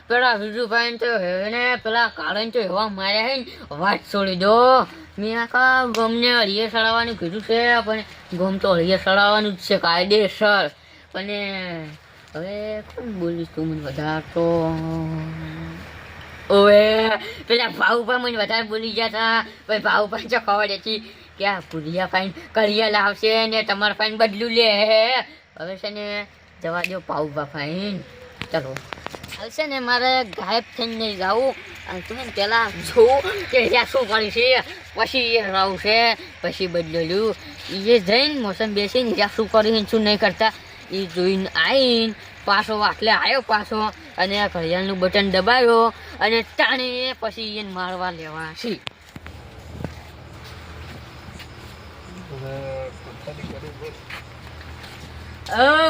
પેલા વિજુભાઈ તો એને પેલા કારણ તો એવા માર્યા છે ને વાત છોડી દો. મેં આખા ગમને હળીએ સડાવવાનું કીધું છે પણ ગમ તો હળીએ સડાવવાનું જ છે કાયદેસર. પણ હવે કોણ બોલીશ તું મને વધારે તો ઓવે પેલા ભાઉભાઈ મને વધારે બોલી ગયા હતા. ભાઈ ભાઉભાઈ તો ખબર હતી કે આ પુરિયા ફાઈન કરિયા લાવશે ને તમારે ફાઈન બદલું લે. હવે છે ને જવા દો ભાઉભા ફાઈન. ચાલો હાલ છે ને મારે ગાયબ થઈને નહીં જાવું. તમે પેલા જોઉં કે ત્યાં શું કર્યું છે પછી એ રહું છે પછી બદલેલું એ જઈને મોસમ બેસીને ત્યાં શું કર્યું શું નહીં કરતા એ જોઈને આવીને પાછો વાટલે આવ્યો પાછો અને ઘડિયાળનું બટન દબાવ્યો અને તાણે પછી એને મારવા લેવા છે.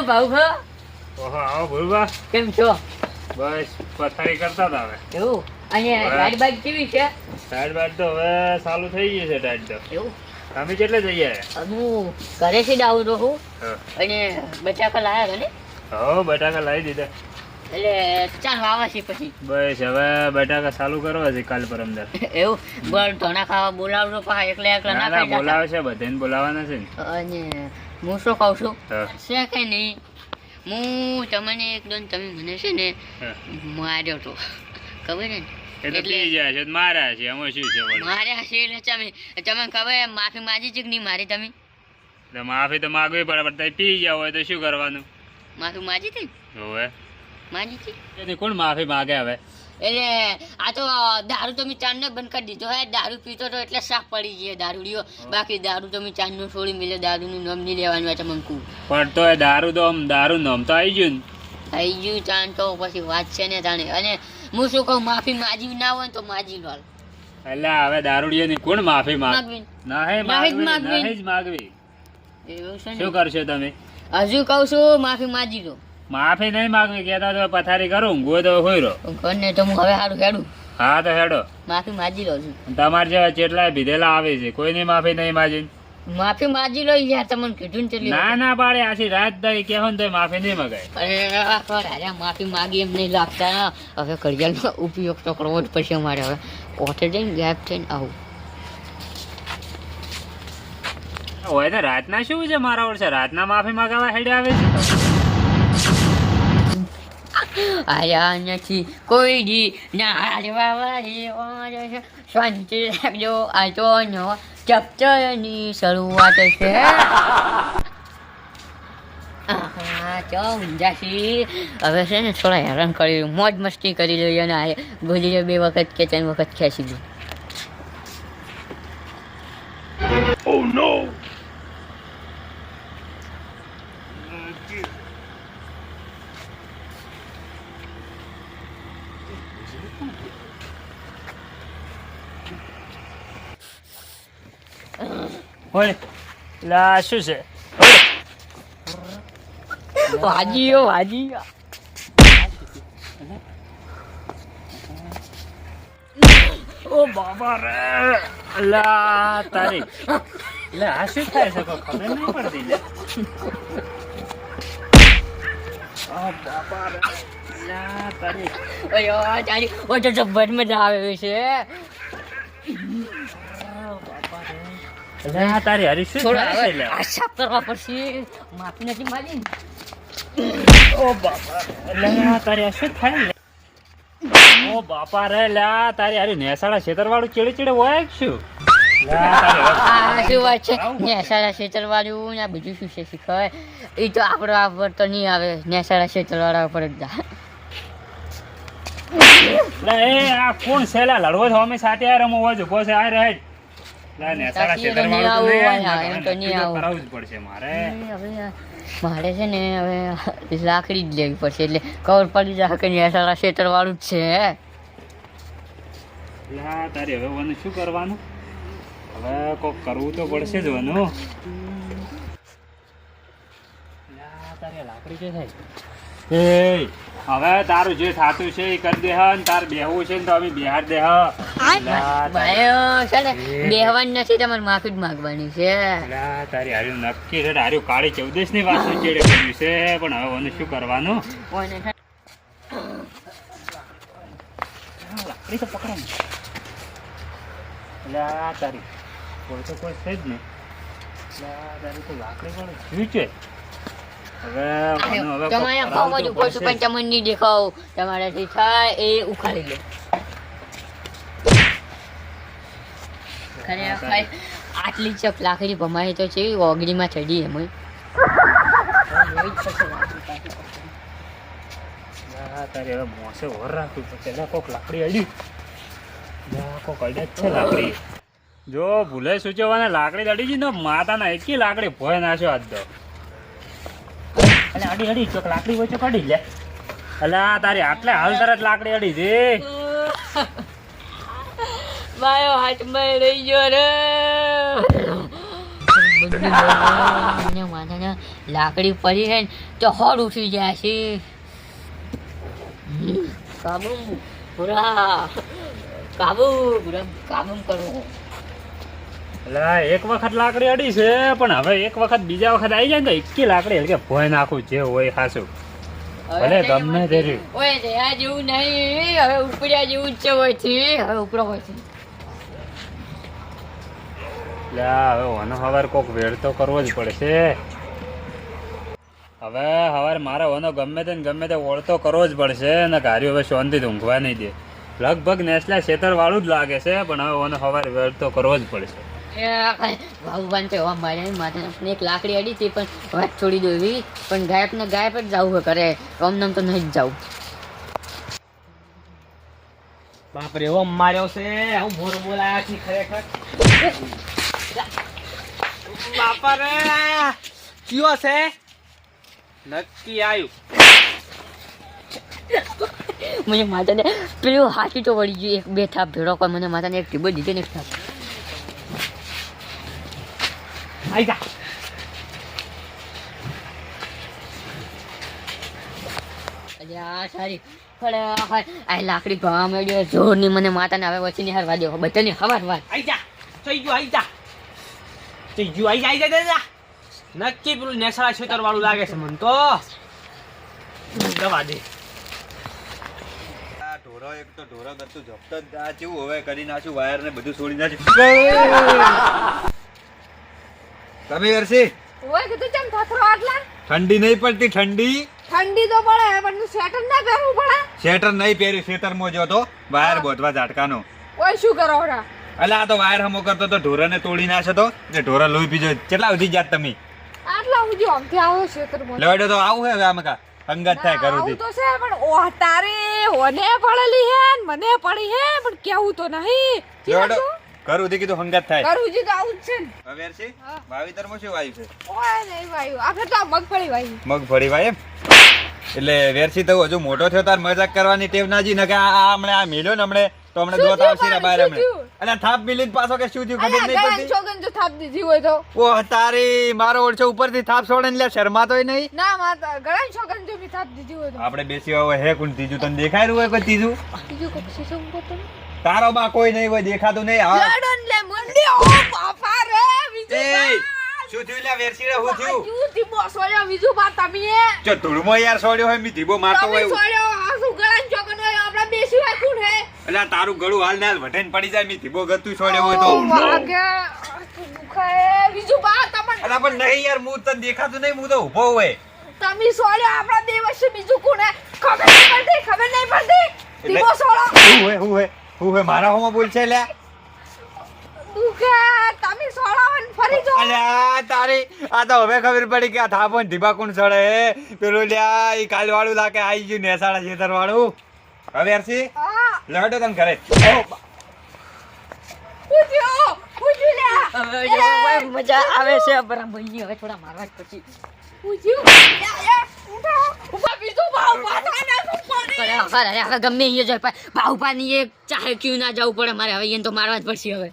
ભાઉભા આવો ભૂલવા કેમ છો? બસ પથારી કરતા હતા હવે. એવું અહીંયા ગાડી બાઈક કેવી છે? ટાઈટ બાઈટ તો હવે ચાલુ થઈ ગઈ છે ટાઈટ તો. એવું તમે કેટલે જઈ આવ્યા? હું ઘરેથી જ આવું તો હું અને બટાકા લાયા હતા ને. હો બટાકા લાવી દીધા એટલે ચાલ વાવા છે પછી. બસ હવે બટાકા ચાલુ કરવા છે કાલ પરમદાર. એવું બોલ ધોણા ખાવા બોલાવજો પા એકલા એકલા ના ખાઈ જતા. બોલાવે છે બધાને બોલાવાના છે ને. અને હું શું કહું છું હા. છે કે નહીં હું તમને એકદમ તમે મને છે ને માર્યો તો ખબર ને એ તો પી જાય છે મારા છે એમાં શું છે વળી? માર્યા છે એટલે તમે ખબર માફી માગી છે કે નહીં મારી તમે? તો માફી તો માગવી પડે પણ તમે પી ગયા હોય તો શું કરવાનું? માફી માગી હતી હવે માગી હતી એની કોણ માફી માગે હવે? એટલે આ તો દારૂ તમે ચાંદનો બંધ કરી દીધો હે. દારૂ પીતો તો એટલે સાફ પડી ગયો દારૂડિયો. બાકી દારૂ તમે ચાંદનો છોડી મેલે દારૂનું નામ નહીં લેવાનું હોય તમને કહું. પણ તો એ દારૂ તો આમ દારૂ નામ તો આવી ગયું ને. થઈ ગયું ચાંદ તો પછી વાત છે ને તાણે. અને હું શું કહું માફી માજી ના હોય ને તો માજી લો. એટલે હવે દારૂડિયાની કોણ માફી માગવી. નહીં જ માગવી. એવું છે ને શું કરશો તમે? હજુ કહું છું માફી માજી લો. માફી નહીં માગવી કહેતા તો પથારી કરું ઊંઘો તો હોય રહો. ઘરને તો હું હવે સારું હેડું હા તો હેડો. માફી માજી લઉં છું. તમારે જેવા ચેટલા ભીધેલા આવે છે કોઈની માફી નહીં માજી. માફી માજી લો યાર તમને કીધું ને તેટલી ના ના પાડે આછી રાત દઈ કેવો ને તો માફી નહીં મગાય. અરે રાજા માફી માગી એમ નહીં લાગતા. હવે ઘડિયાળનો ઉપયોગ તો કરવો જ પડશે અમારે. હવે ઓઠે જઈને ગાયબ થઈને આવું હોય તો રાતના શું છે મારા વર્ષે રાતના માફી માગવા હેડે આવે છે. આયા નથી કોઈ દી ના હારવા વાળી શાંતિ રાખજો. આ તો નો ચપ્ચરની શરૂઆત છે. ચો ઊંઝાથી હવે છે ને થોડા હેરાન કર્યું મોજ મસ્તી કરી લઈએ અને આ ગોલીઓ 2 વખત કે 3 વખત ખેંચી ગયું. Oh no! હોય લા શું છે? વાજીઓ વાજી ઓ બાબા રે લા તારી લે આ શું થાય છે કોઈ ખબર નહીં પડતી લે. ઓ બાબા રે લા તારી ઓય તારી ઓ તો જબર મજા આવે છે. લે તારી હરી શું થાય છે લે? આ સાફ કરવા પડશે. માફી નથી માગી. ઓ બાપા લે તારી આ શું થાય લે? ઓ બાપા રે લા તારી હારી નેસાડા છેતરવાળું ચીડે ચીડે હોય કે શું? આ શું વાત છે નેસાડા છેતરવાળું ને બીજું શું છે શીખવાય એ તો આપણો આ તો નહીં આવે. નેસાડા છેતરવાળા ઉપર જ જા. એ આ કોણ છેલા લડવો છો અમે સાથે આ રમો હોય ઉભો છે આ રહે લા નેસાડા છેતરવાળું તો નહીં આવે. કરાવવું જ પડશે મારે. હવે મારે છે ને હવે લાકડી જ લેવી પડશે એટલે ખબર પડી જાય કે નેસાડા છેતરવાળું જ છે. લા તારી હવે વનું શું કરવાનું? હવે કોક કરવું તો પડશે જ વનું. લા તારી લાકડી કે થાય એ હવે તારું જે થાતું છે એ કરી દે ને તાર બેહવું છે ને તો અમે બિહાર દે છે ને બેહવાની નથી તમારે માફી જ માગવાની છે. તારી હાર્યું નક્કી છે હાર્યું કાળી 14 ની વાત ચેડે કર્યું છે પણ હવે મને શું કરવાનું? લાકડી તો પકડો ને. એટલે આ તારી કોઈ તો કોઈ છે જ નહીં. એટલે આ તારી તો લાકડી પણ જીવ છે. હવે તમારે ભાવમાં જ ઉપર છું પણ તમને નહીં દેખાવ. તમારાથી થાય એ ઉખાડી લો. ખરેખર આટલી ચક લાકડી ભમાઈ તો છે ઓગળીમાં ચડી એમ તારે હવે મોસે ઓર રાખવું પડશે. એટલે કોક લાકડી અડી કોક અડ્યા જ છે લાકડી. જો ભૂલે સૂચવવાને લાકડી અડી ગઈ ને માતાના એકી લાકડી ભોય નાખ્યો આજ તો. એટલે અડી અડી ચોક લાકડી વચ્ચે કાઢી લે. એટલે તારી આટલે હાલ તરત લાકડી અડી છે. મારો હાથમાં રહી ગયો રે. માથાના લાકડી પડી છે ને તો હોડ ઉઠી જાય છે. કાબુ પૂરા કાબુ પૂરા કાબુ કરો. એટલે એક વખત લાકડી અડી છે પણ હવે એક વખત બીજા વખત આવી જાય ને તો એકી લાકડી હલકે ભોય નાખું જે હોય ખાસું. ભલે ગમે તે રહ્યું. ઓય રહ્યા જેવું નહીં હવે ઉપડ્યા જેવું જ છે હોયથી હવે ઉપડો હોય છે. એટલે હવે ઓનો હવાર કોક વેળ તો કરવો જ પડશે. હવે હવાર મારે ઓનો ગમે તે ઓળતો કરવો જ પડશે ને ગાડી હવે શાંતિથી ઊંઘવા નહીં દે. લગભગ નેસલા ખેતર વાળું જ લાગે છે પણ હવે ઓનો હવાર વેળ તો કરવો જ પડશે. ભગવાન તો એવા માર્યા માથે એક લાકડી અડી હતી પણ વાત છોડી દો એવી પણ ગાયબ ને ગાયબ જ જવું કરે ઓમ તો નહીં જ જવું. બાપરે એવો માર્યો છે હું મોર બોલાયા છે ખરેખર. બાપા રે કયો છે નક્કી આવ્યું. મને માતાને પેલું હાથી તો વળી ગયું. એક બે થાપ ભેળો કોઈ મને માતાને એક ટીબો દીધો ને એક થાપ. આઈ જા અલ્યા સારી ખરેખર આ લાકડી ભવા મળ્યો જોરની મને માતાને હવે વચ્ચેની હારવા દો બધાની હવાર વાર. આઈ જા થઈ ગયું આઈ જા થઈ ગયું આઈ જા નક્કી પેલું નેસાળા ખેતર વાળું લાગે છે મને તો. દવા દે ઢોરો એક તો ઢોરો કરતું જપતો જ આ કેવું હવે કરી નાખ્યું વાયર ને બધું છોડી નાખ્યું. તમે વર્ષી ઓય કીધું કેમ થથરો આટલા ઠંડી નહીં પડતી ઠંડી ઠંડી તો પડે પણ સ્વેટર ના પહેરવું પડે. સ્વેટર નહીં પહેર્યું ખેતરમાં જો તો વાયર બોધવા ઝાટકાનો. ઓય શું કરો રા એટલે આ તો વાયર હમો કરતો તો ઢોરાને તોડી નાખ્યો તો ને ઢોરા લોહી પીજો. કેટલા સુધી જાત તમે આટલા હું જો આમથી આવો ક્ષેત્ર માં લેવાડો તો આવું હે હવે આમ કા અંગત થાય કરું આવું તો છે પણ ઓ તારે હોને પડેલી હે ને મને પડી હે પણ કેવું તો નહીં. લેવાડો કરું થી કીધું હંગત થાય. કરુજી તો આવું જ છે ને. હવે વર્ષી વાવીતરમાં શું વાવ્યું છે? ઓય નહીં વાયુ આપણે તો આ મગફળી વાયુ. મગફળી વાય એમ. એટલે વેરસી તો હજુ મોટો થયો તાર મજાક કરવાની ટેવ ના જી ને કે આ હમણે આ મેલ્યો ને હમણે તો હમણે દોત આવશે રે બહાર હમણે. અને થાપ મિલીને પાછો કે શું થયું ખબર નહીં પડતી. છોકન જો થાપ દીધી હોય તો ઓ તારી મારો ઓળછો ઉપરથી થાપ છોડે ને લે શરમાતોય નહીં. ના માતા ઘણા છોકન જો બી થાપ દીધી હોય તો આપણે બેસી હવે હે કોણ ત્રીજું તને દેખાય રહ્યું હોય કોઈ ત્રીજું? બીજું કોઈ શીશમ પોતો તારો માં કોઈ નહીં હોય દેખાતું નહીં. હા લડન લે મુંડી ઓ બાપા રે બીજું એ શું થયું લે વેરસી રે હું થયું? યુ તીબો સોયો બીજું બાત તમે જો ધૂળમાં યાર છોડ્યો હોય મી ધીબો મારતો તમે હોય. સોયો આ શું ગળાન ચોકન હોય આપડા બેસી હોય કોણ હે એટલે આ તારું ગળું હાલ ને હાલ વઢેન પડી જાય મી ધીબો ગતું છોડ્યો હોય તો. વાગે દુખાય બીજું બાત તમને અલા પણ નહીં યાર હું તને દેખાતું નહીં હું તો ઊભો હોય. તમે સોયો આપડા દેવશ બીજું કોણ હે ખબર નહીં પડતી તીબો સોળો હું હે મારા હોમાં બોલ છે લે. દુખે તમે સોળો અને ફરી જો અલ્યા તારી આ તો હવે ખબર પડી કે આ થાપો ને ધીબા કોણ ચડે પેલું લ્યા ઈ કાલ વાળું લાગે આવી ગયું નેસાળા ખેતર વાળું. હવે અરસી હા લડો તને ઘરે. પૂછ્યું લે હવે જો ભાઈ મજા આવે છે બરાબર ની હવે થોડા મારવા જ પછી પૂછ્યું ઉભા બીજું ભાવ પાછા ના અરે હવે ગમે અહીંયા જાય ભાવ પાની એક ચાહે ક્યું ના જવું પડે મારે હવે એને તો મારવા જ પડશે હવે.